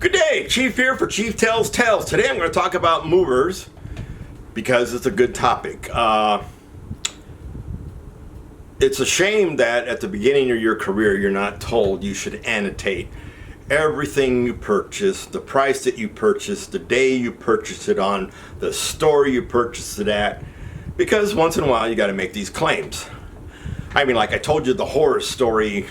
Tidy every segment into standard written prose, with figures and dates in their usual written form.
Good day, Chief here for Chief Tells Tales. Today I'm going to talk about movers because it's a good topic. It's a shame that at the beginning of your career you're not told you should annotate everything you purchase, the price that you purchased, the day you purchased it on, the store you purchased it at, because once in a while you got to make these claims. I mean, like I told you the horror story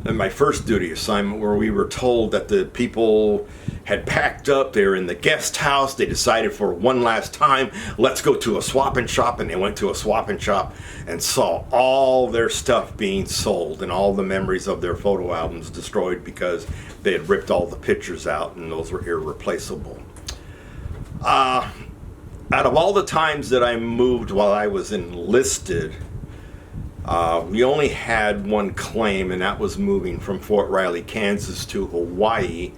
in my first duty assignment where we were told that the people had packed up, they were in the guest house, they decided for one last time, let's go to a swap and shop, and they went to a swap and shop and saw all their stuff being sold and all the memories of their photo albums destroyed because they had ripped all the pictures out and those were irreplaceable. Out of all the times that I moved while I was enlisted, we only had one claim, and that was moving from Fort Riley, Kansas to Hawaii.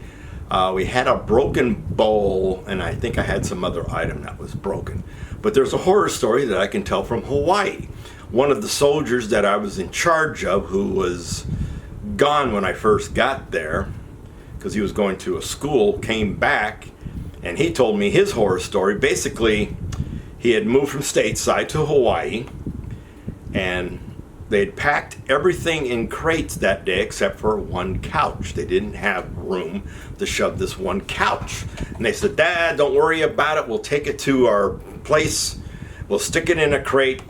We had a broken bowl, and I think I had some other item that was broken. But there's a horror story that I can tell from Hawaii. One of the soldiers that I was in charge of, who was gone when I first got there, because he was going to a school, came back, and he told me his horror story. Basically, he had moved from stateside to Hawaii, and they'd packed everything in crates that day except for one couch. They didn't have room to shove this one couch. And they said, "Dad, don't worry about it. We'll take it to our place. We'll stick it in a crate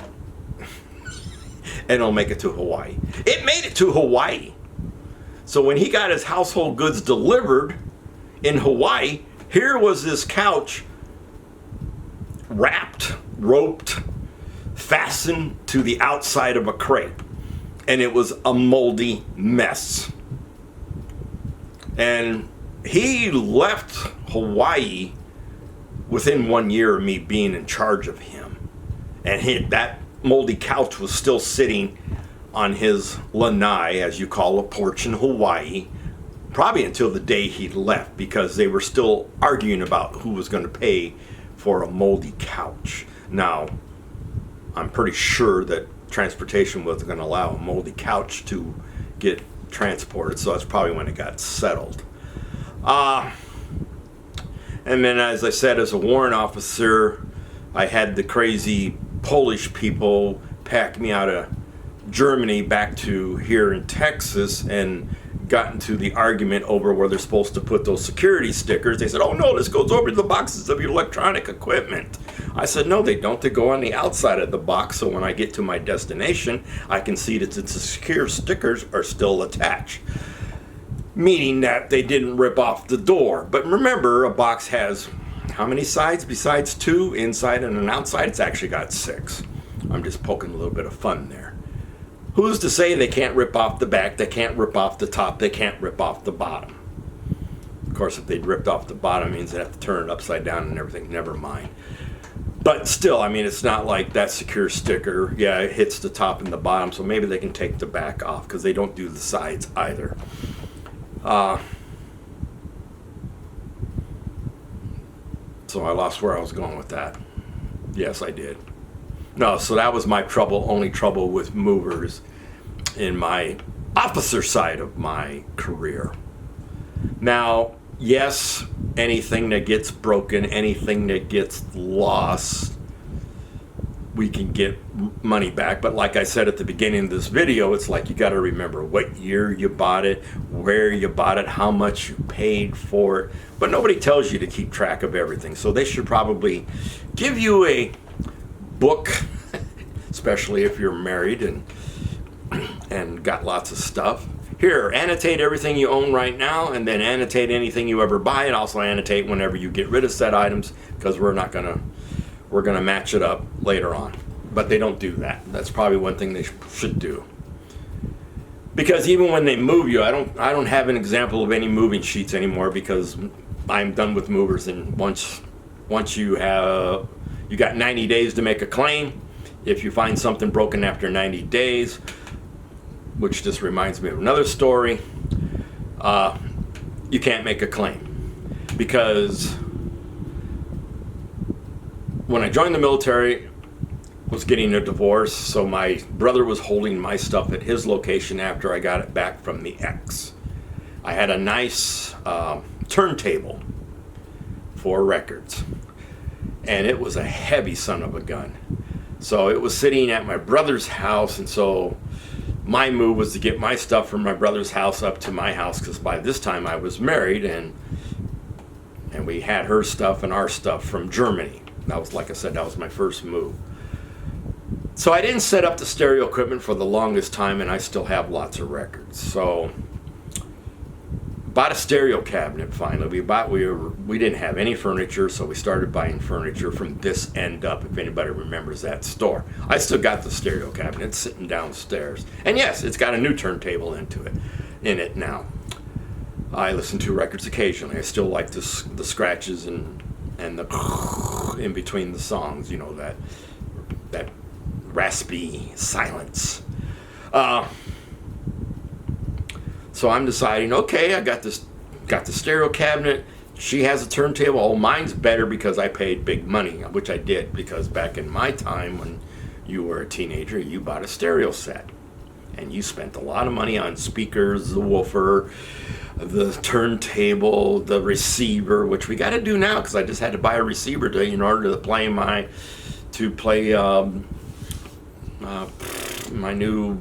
and it'll make it to Hawaii." It made it to Hawaii. So when he got his household goods delivered in Hawaii, here was this couch wrapped, roped, fastened to the outside of a crate, and it was a moldy mess. And he left Hawaii within 1 year of me being in charge of him, and that moldy couch was still sitting on his lanai, as you call a porch in Hawaii, probably until the day he left, because they were still arguing about who was going to pay for a moldy couch. Now, I'm pretty sure that transportation wasn't going to allow a moldy couch to get transported, so that's probably when it got settled. And then, as I said, as a warrant officer, I had the crazy Polish people pack me out of Germany back to here in Texas and got into the argument over where they're supposed to put those security stickers. They said, "Oh no, this goes over the boxes of your electronic equipment." I said, "No, they don't. They go on the outside of the box, so when I get to my destination, I can see that the secure stickers are still attached." Meaning that they didn't rip off the door. But remember, a box has how many sides besides two? Inside and an outside? It's actually got 6. I'm just poking a little bit of fun there. Who's to say they can't rip off the back, they can't rip off the top, they can't rip off the bottom? Of course, if they'd ripped off the bottom, it means they have to turn it upside down and everything. Never mind. But still, I mean, it's not like that secure sticker, yeah, it hits the top and the bottom, so maybe they can take the back off, because they don't do the sides either. So I lost where I was going with that. Yes, I did. No, so that was my trouble, only trouble with movers in my officer side of my career. Now, yes, anything that gets broken, anything that gets lost, we can get money back. But like I said at the beginning of this video, it's like you got to remember what year you bought it, where you bought it, how much you paid for it. But nobody tells you to keep track of everything. So they should probably give you a book, especially if you're married and got lots of stuff. Here, annotate everything you own right now, and then annotate anything you ever buy, and also annotate whenever you get rid of said items, because we're gonna match it up later on. But they don't do that. That's probably one thing they should do. Because even when they move you, I don't have an example of any moving sheets anymore, because I'm done with movers. And once you got 90 days to make a claim. If you find something broken after 90 days, which just reminds me of another story, you can't make a claim. Because when I joined the military, I was getting a divorce, so my brother was holding my stuff at his location after I got it back from the ex. I had a nice turntable for records. And it was a heavy son of a gun. So it was sitting at my brother's house, and so my move was to get my stuff from my brother's house up to my house, because by this time I was married, and we had her stuff and our stuff from Germany. That was, like I said, that was my first move. So I didn't set up the stereo equipment for the longest time, and I still have lots of records. So bought a stereo cabinet finally. We didn't have any furniture, so we started buying furniture from this end up, if anybody remembers that store. I still got the stereo cabinet sitting downstairs. And yes, it's got a new turntable in it now. I listen to records occasionally. I still like the scratches and the in between the songs, you know, that raspy silence. So I'm deciding, okay, I got the stereo cabinet. She has a turntable. Oh, mine's better because I paid big money, which I did, because back in my time when you were a teenager, you bought a stereo set. And you spent a lot of money on speakers, the woofer, the turntable, the receiver, which we got to do now because I just had to buy a receiver in order to play my new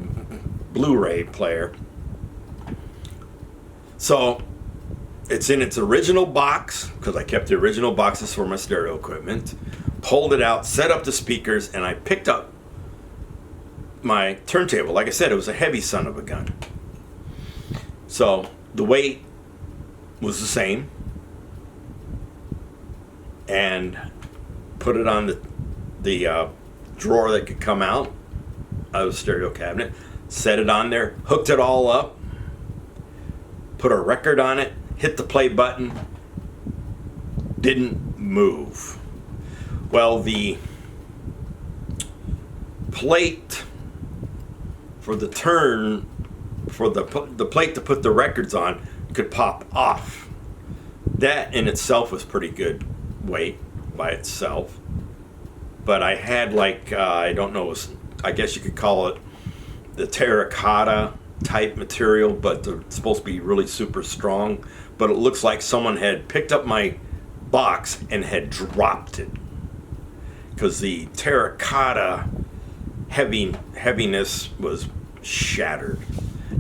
Blu-ray player. So it's in its original box, because I kept the original boxes for my stereo equipment, pulled it out, set up the speakers, and I picked up my turntable. Like I said, it was a heavy son of a gun. So the weight was the same, and put it on the drawer that could come out of the stereo cabinet, set it on there, hooked it all up, put a record on it, hit the play button, didn't move. Well, the plate for the plate to put the records on could pop off. That in itself was pretty good weight by itself. But I had I don't know, I guess you could call it the terracotta type material, but they're supposed to be really super strong. But it looks like someone had picked up my box and had dropped it, because the terracotta heaviness was shattered.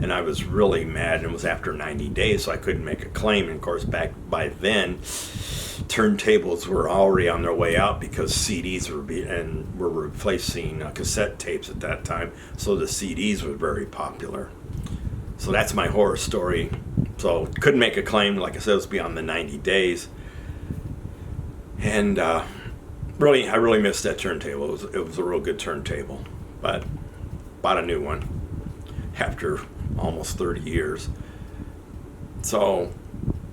And I was really mad, and it was after 90 days, so I couldn't make a claim. And of course, back by then, turntables were already on their way out, because CDs were replacing cassette tapes at that time. So the CDs were very popular. So that's my horror story. So couldn't make a claim. Like I said, it was beyond the 90 days. And I really missed that turntable. It was a real good turntable. But bought a new one after almost 30 years. So,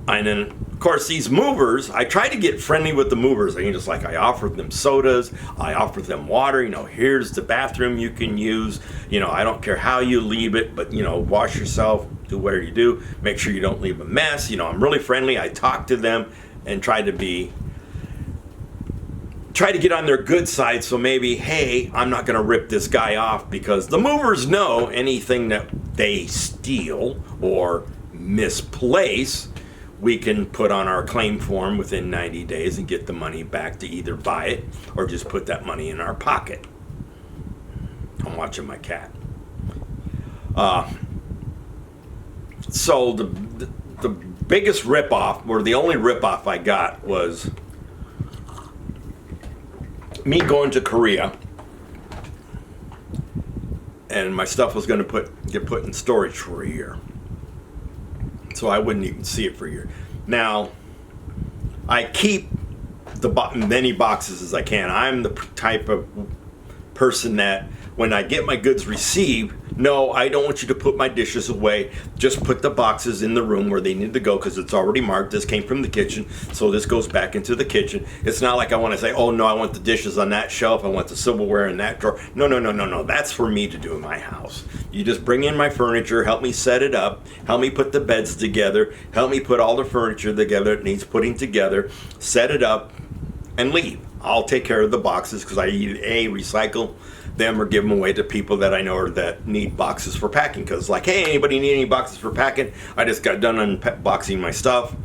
and then, of course, these movers, I try to get friendly with the movers. I offered them sodas, I offered them water, here's the bathroom you can use, I don't care how you leave it, but, wash yourself, do whatever you do, make sure you don't leave a mess. I'm really friendly. I talk to them and try to get on their good side, so maybe, hey, I'm not going to rip this guy off, because the movers know anything that they steal or misplace, we can put on our claim form within 90 days and get the money back to either buy it or just put that money in our pocket. I'm watching my cat. So the biggest ripoff, or the only ripoff I got, was me going to Korea, and my stuff was going to get put in storage for a year, so I wouldn't even see it for a year. Now, I keep the many boxes as I can. I'm the type of person that when I get my goods received, no, I don't want you to put my dishes away. Just put the boxes in the room where they need to go, because it's already marked. This came from the kitchen, so this goes back into the kitchen. It's not like I want to say, oh no, I want the dishes on that shelf, I want the silverware in that drawer. No. That's for me to do in my house. You just bring in my furniture, help me set it up, help me put the beds together, help me put all the furniture together it needs putting together, set it up, and leave. I'll take care of the boxes, because I either recycle them or give them away to people that I know or that need boxes for packing. Because hey, anybody need any boxes for packing? I just got done unboxing my stuff.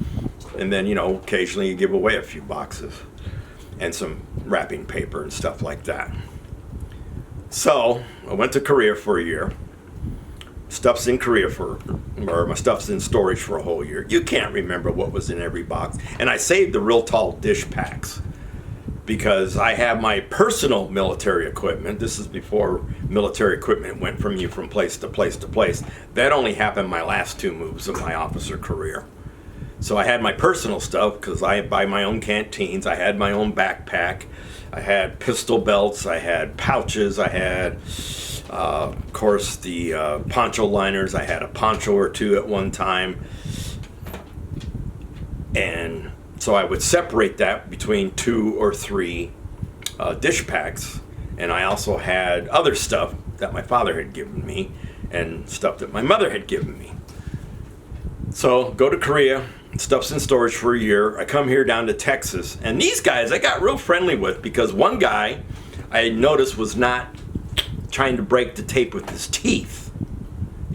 And then, occasionally you give away a few boxes and some wrapping paper and stuff like that. So I went to Korea for a year. Stuff's in Korea my stuff's in storage for a whole year. You can't remember what was in every box. And I saved the real tall dish packs because I have my personal military equipment. This is before military equipment went from place to place to place. That only happened my last 2 moves of my officer career. So I had my personal stuff because I buy my own canteens. I had my own backpack. I had pistol belts. I had pouches. I had, of course, the poncho liners. I had a poncho or 2 at one time. And so I would separate that between 2 or 3 dish packs. And I also had other stuff that my father had given me and stuff that my mother had given me. So go to Korea. Stuff's in storage for a year. I come here down to Texas, and these guys I got real friendly with because one guy I noticed was not trying to break the tape with his teeth.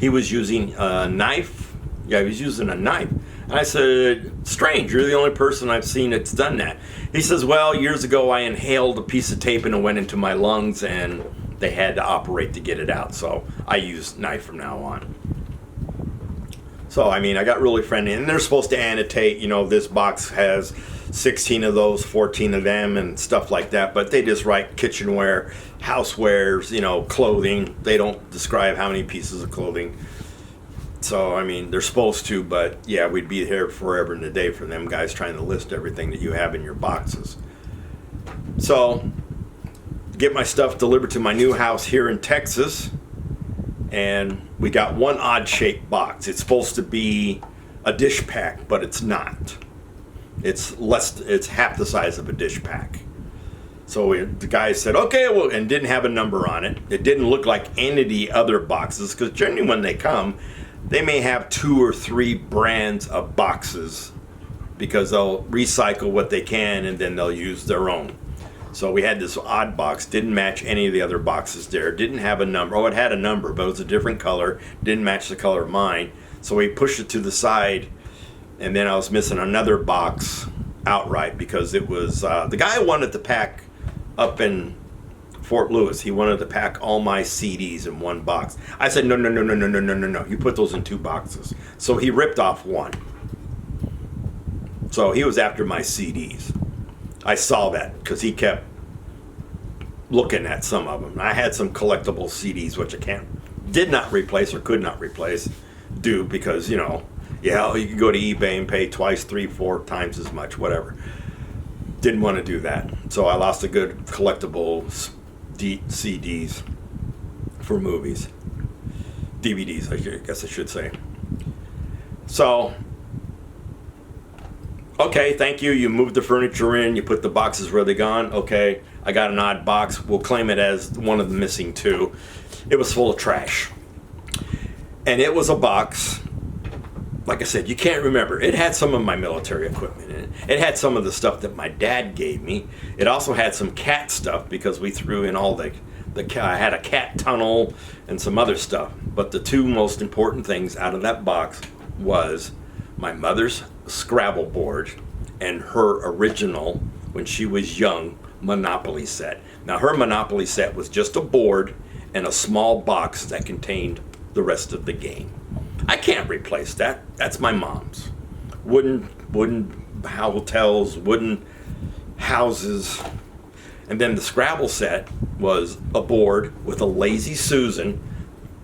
He was using a knife. Yeah, he was using a knife. And I said, strange, you're the only person I've seen that's done that. He says, well, years ago I inhaled a piece of tape and it went into my lungs and they had to operate to get it out. So I use knife from now on. So, I got really friendly. And they're supposed to annotate, this box has 16 of those, 14 of them, and stuff like that. But they just write kitchenware, housewares, clothing. They don't describe how many pieces of clothing. So, they're supposed to. But, yeah, we'd be here forever and a day for them guys trying to list everything that you have in your boxes. So, get my stuff delivered to my new house here in Texas. And we got one odd-shaped box. It's supposed to be a dish pack, but it's not. It's half the size of a dish pack. So the guy said, okay, well, and didn't have a number on it. It didn't look like any of the other boxes, because generally when they come, they may have 2 or 3 brands of boxes because they'll recycle what they can and then they'll use their own. So we had this odd box, didn't match any of the other boxes there, didn't have a number. Oh, it had a number, but it was a different color, didn't match the color of mine. So we pushed it to the side, and then I was missing another box outright because it was, the guy wanted to pack up in Fort Lewis. He wanted to pack all my CDs in one box. I said, no. You put those in 2 boxes. So he ripped off one. So he was after my CDs. I saw that because he kept looking at some of them. I had some collectible CDs which I did not replace or could not replace because, you can go to eBay and pay twice, 3, 4 times as much, whatever. Didn't want to do that. So I lost a good collectible CDs for movies. DVDs, I guess I should say. So, okay, thank you. You moved the furniture in. You put the boxes where they're gone. Okay, I got an odd box. We'll claim it as one of the missing 2. It was full of trash. And it was a box, like I said, you can't remember. It had some of my military equipment in it. It had some of the stuff that my dad gave me. It also had some cat stuff because we threw in all the I had a cat tunnel and some other stuff. But the 2 most important things out of that box was my mother's Scrabble board and her original, when she was young, Monopoly set. Now her Monopoly set was just a board and a small box that contained the rest of the game. I can't replace that. That's my mom's. Wooden hotels, wooden houses. And then the Scrabble set was a board with a Lazy Susan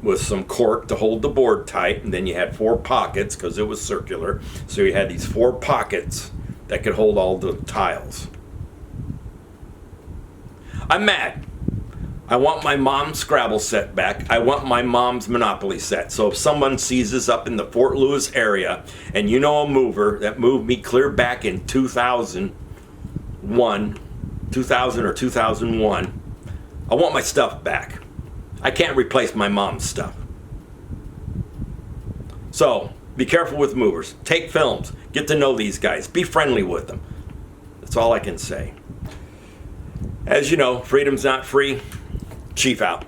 with some cork to hold the board tight, and then you had 4 pockets because it was circular. So you had these 4 pockets that could hold all the tiles. I'm mad. I want my mom's Scrabble set back. I want my mom's Monopoly set. So if someone sees this up in the Fort Lewis area, and you know a mover that moved me clear back in 2000 or 2001, I want my stuff back. I can't replace my mom's stuff. So, be careful with movers. Take films. Get to know these guys. Be friendly with them. That's all I can say. As you know, freedom's not free. Chief out.